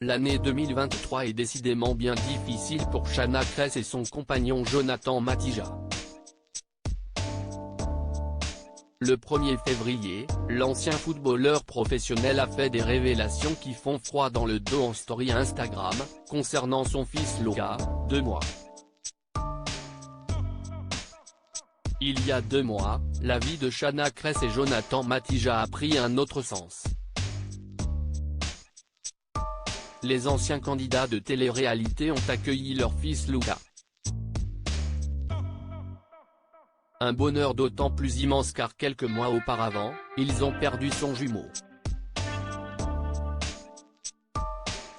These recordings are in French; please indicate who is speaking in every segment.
Speaker 1: L'année 2023 est décidément bien difficile pour Chana Cres et son compagnon Jonathan Matija. Le 1er février, l'ancien footballeur professionnel a fait des révélations qui font froid dans le dos en story Instagram, concernant son fils Luka, 2 mois. Il y a 2 mois, la vie de Chana Cres et Jonathan Matija a pris un autre sens. Les anciens candidats de télé-réalité ont accueilli leur fils Luka. Un bonheur d'autant plus immense car quelques mois auparavant, ils ont perdu son jumeau.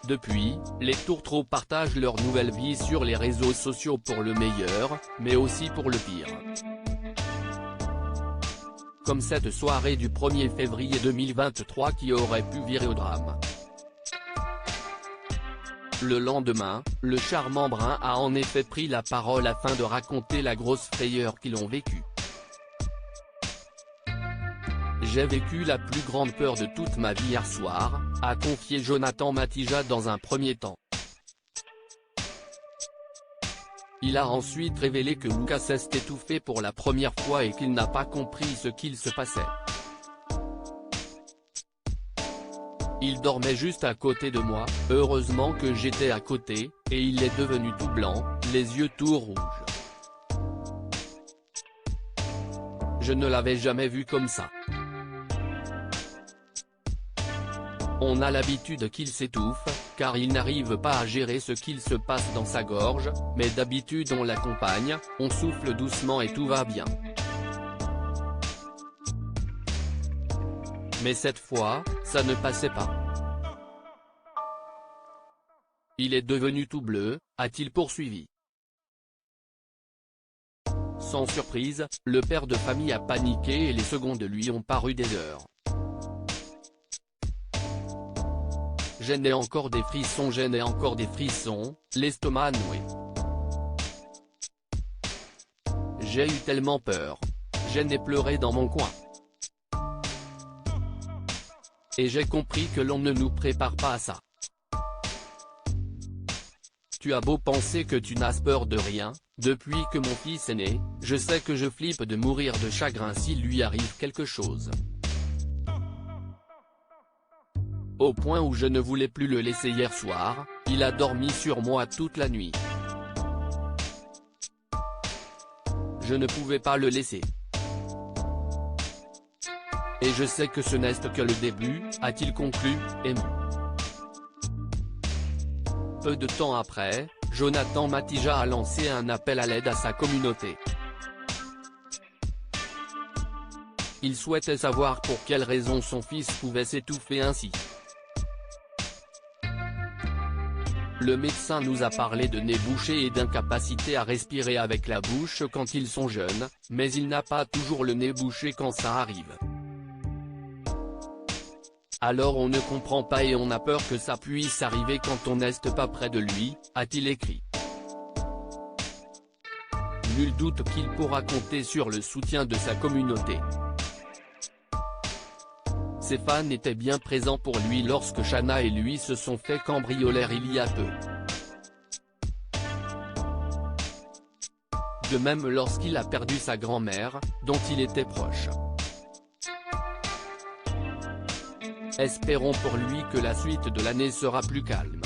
Speaker 1: Depuis, les tourtereaux partagent leur nouvelle vie sur les réseaux sociaux pour le meilleur, mais aussi pour le pire. Comme cette soirée du 1er février 2023 qui aurait pu virer au drame. Le lendemain, le charmant brun a en effet pris la parole afin de raconter la grosse frayeur qu'ils ont vécue. J'ai vécu la plus grande peur de toute ma vie hier soir, a confié Jonathan Matija dans un premier temps. Il a ensuite révélé que Luka s'est étouffé pour la première fois et qu'il n'a pas compris ce qu'il se passait. Il dormait juste à côté de moi, heureusement que j'étais à côté, et il est devenu tout blanc, les yeux tout rouges. Je ne l'avais jamais vu comme ça. On a l'habitude qu'il s'étouffe, car il n'arrive pas à gérer ce qu'il se passe dans sa gorge, mais d'habitude on l'accompagne, on souffle doucement et tout va bien. Mais cette fois, ça ne passait pas. Il est devenu tout bleu, a-t-il poursuivi. Sans surprise, le père de famille a paniqué et les secondes lui ont paru des heures. Je n'ai encore des frissons, l'estomac noué. J'ai eu tellement peur. Je n'ai pleuré dans mon coin. Et j'ai compris que l'on ne nous prépare pas à ça. Tu as beau penser que tu n'as peur de rien, depuis que mon fils est né, je sais que je flippe de mourir de chagrin s'il lui arrive quelque chose. Au point où je ne voulais plus le laisser hier soir, il a dormi sur moi toute la nuit. Je ne pouvais pas le laisser. Et je sais que ce n'est que le début, a-t-il conclu, ému. Peu de temps après, Jonathan Matija a lancé un appel à l'aide à sa communauté. Il souhaitait savoir pour quelle raison son fils pouvait s'étouffer ainsi. Le médecin nous a parlé de nez bouché et d'incapacité à respirer avec la bouche quand ils sont jeunes, mais il n'a pas toujours le nez bouché quand ça arrive. Alors on ne comprend pas et on a peur que ça puisse arriver quand on n'est pas près de lui, a-t-il écrit. Nul doute qu'il pourra compter sur le soutien de sa communauté. Ses fans étaient bien présents pour lui lorsque Chana et lui se sont fait cambrioler il y a peu. De même lorsqu'il a perdu sa grand-mère, dont il était proche. Espérons pour lui que la suite de l'année sera plus calme.